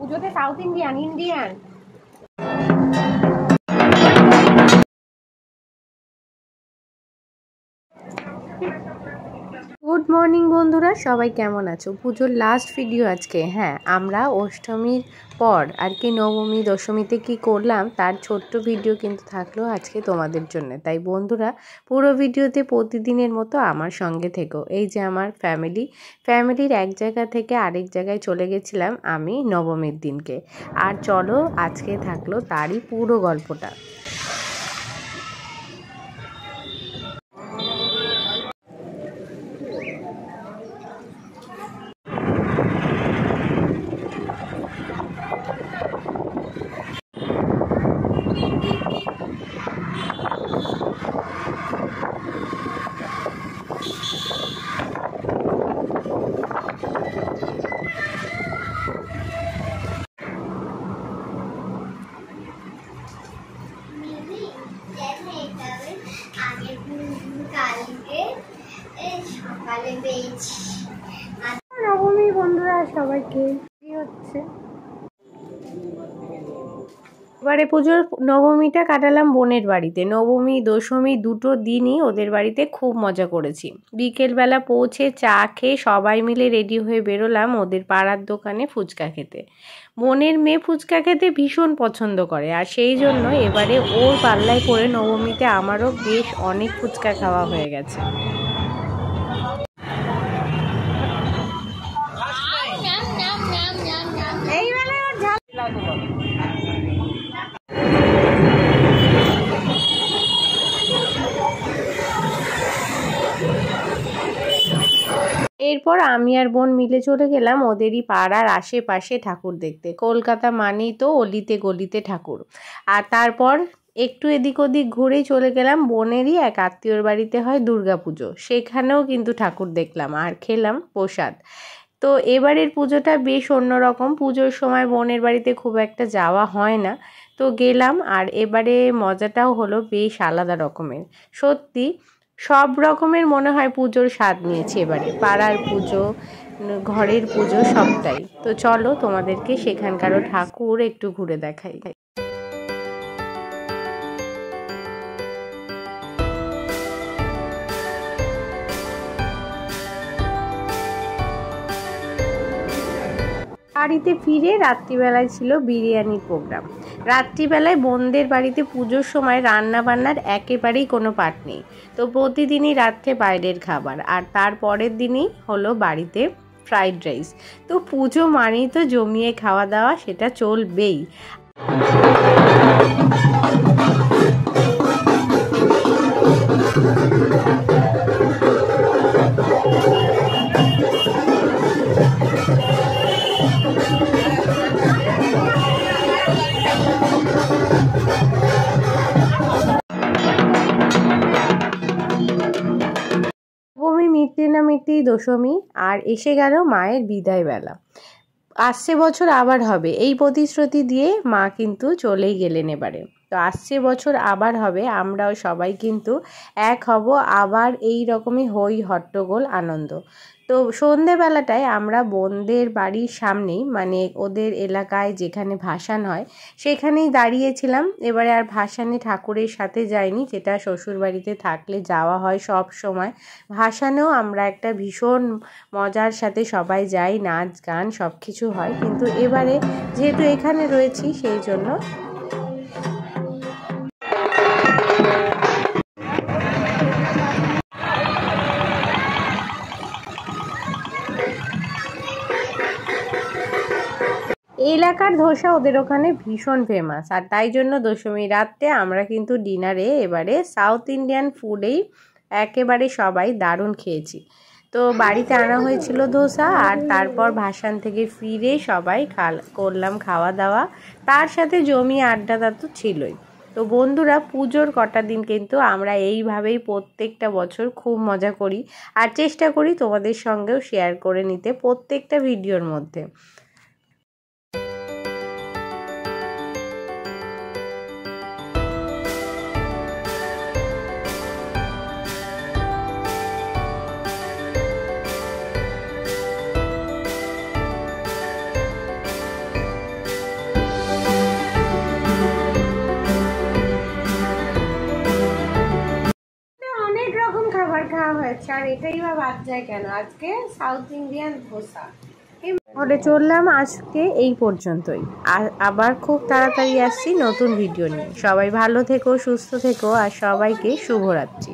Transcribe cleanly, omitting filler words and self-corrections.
পুজোতে south Indian Indian. Good morning বন্ধুরা, সবাই কেমন আছো? পুজোর লাস্ট ভিডিও আজকে। হ্যাঁ, আমরা অষ্টমীর পর আর কি নবমী দশমীতে কি করলাম তার ছোট্ট ভিডিও কিন্তু থাকলো আজকে তোমাদের জন্য। তাই বন্ধুরা পুরো ভিডিওতে প্রতিদিনের মতো আমার সঙ্গে থেকো। এই যে আমার ফ্যামিলির এক জায়গা থেকে আরেক জায়গায় চলে গেছিলাম আমি নবমীর দিনকে। আর চলো আজকে থাকলো তারই পুরো গল্পটা। নবমী বন্ধুরা সবাইকে কি হচ্ছে, এবারে পুজোর নবমীটা কাটালাম বোনের বাড়িতে। নবমী দশমী দুটো দিনই ওদের বাড়িতে খুব মজা করেছি। বিকেলবেলা পৌঁছে চা খেয়ে সবাই মিলে রেডি হয়ে বেরোলাম ওদের পাড়ার দোকানে ফুচকা খেতে। বোনের মেয়ে ফুচকা খেতে ভীষণ পছন্দ করে, আর সেই জন্য এবারে ওর পাল্লায় পড়ে নবমীতে আমারও বেশ অনেক ফুচকা খাওয়া হয়ে গেছে। এরপর আমি আর বোন মিলে চলে গেলাম ওদেরই পাড়ার আশেপাশে ঠাকুর দেখতে। কলকাতা মানেই তো অলিতে গলিতে ঠাকুর। আর তারপর একটু এদিক ওদিক ঘুরে চলে গেলাম বোনেরই এক আত্মীয়র বাড়িতে হয় দুর্গাপুজো, সেখানেও কিন্তু ঠাকুর দেখলাম আর খেলাম প্রসাদ। তো এবারের পুজোটা বেশ অন্যরকম। পুজোর সময় বোনের বাড়িতে খুব একটা যাওয়া হয় না, তো গেলাম। আর এবারে মজাটাও হলো বেশ আলাদা রকমের। সত্যি সব রকমের মনে হয় পুজোর স্বাদ নিয়েছে এবারে। পাড়ার পুজো, ঘরের পুজো সবটাই। তো চলো তোমাদেরকে সেখানকারও ঠাকুর একটু ঘুরে দেখাই। বাড়িতে ফিরে রাত্রিবেলায় ছিল বিরিয়ানির প্রোগ্রাম। রাত্রিবেলায় বোনদের বাড়িতে পুজোর সময় রান্না বান্নার একেবারেই কোনো পাট নেই, তো প্রতিদিনই রাত্রে বাইরের খাবার। আর তার পরের দিনই হলো বাড়িতে ফ্রাইড রাইস। তো পুজো মানেই তো জমিয়ে খাওয়া দাওয়া, সেটা চলবেই। নবমী মিটতে না মিটতেই দশমী, আর এসে গেল মায়ের বিদায় বেলা। আসছে বছর আবার হবে এই প্রতিশ্রুতি দিয়ে মা কিন্তু চলেই গেলেন এবারে। তো আসছে বছর আবার হবে, আমরাও সবাই কিন্তু এক হব আবার, এই রকমই হই হট্টগোল আনন্দ। তো সন্ধেবেলাটায় আমরা বোনদের বাড়ির সামনেই, মানে ওদের এলাকায় যেখানে ভাসান হয় সেখানেই দাঁড়িয়েছিলাম। এবারে আর ভাসানে ঠাকুরের সাথে যাইনি, যেটা শ্বশুরবাড়িতে থাকলে যাওয়া হয় সব সময়। ভাসানেও আমরা একটা ভীষণ মজার সাথে সবাই যাই, নাচ গান সব কিছু হয়। কিন্তু এবারে যেহেতু এখানে রয়েছি সেই জন্য এলাকার ধোসা ওদের ওখানে ভীষণ ফেমাস। আর তাই জন্য দশমী রাতে আমরা কিন্তু ডিনারে এবারে সাউথ ইন্ডিয়ান ফুডেই একেবারে সবাই দারুণ খেয়েছি। তো বাড়িতে আনা হয়েছিল ধোসা, আর তারপর ভাসান থেকে ফিরে সবাই করলাম খাওয়া দাওয়া, তার সাথে জমিয়ে আড্ডাটা তো ছিলই। তো বন্ধুরা পুজোর কটা দিন কিন্তু আমরা এইভাবেই প্রত্যেকটা বছর খুব মজা করি, আর চেষ্টা করি তোমাদের সঙ্গেও শেয়ার করে নিতে প্রত্যেকটা ভিডিওর মধ্যে। খাওয়া হয়েছে, আর এটাই বা বাদ যায় কেন? আজকে সাউথ ইন্ডিয়ান ধোসা। ঘরে চললাম আজকে এই পর্যন্তই। আবার খুব তাড়াতাড়ি আসছি নতুন ভিডিও নিয়ে। সবাই ভালো থেকো, সুস্থ থেকো, আর সবাইকে শুভরাত্রি।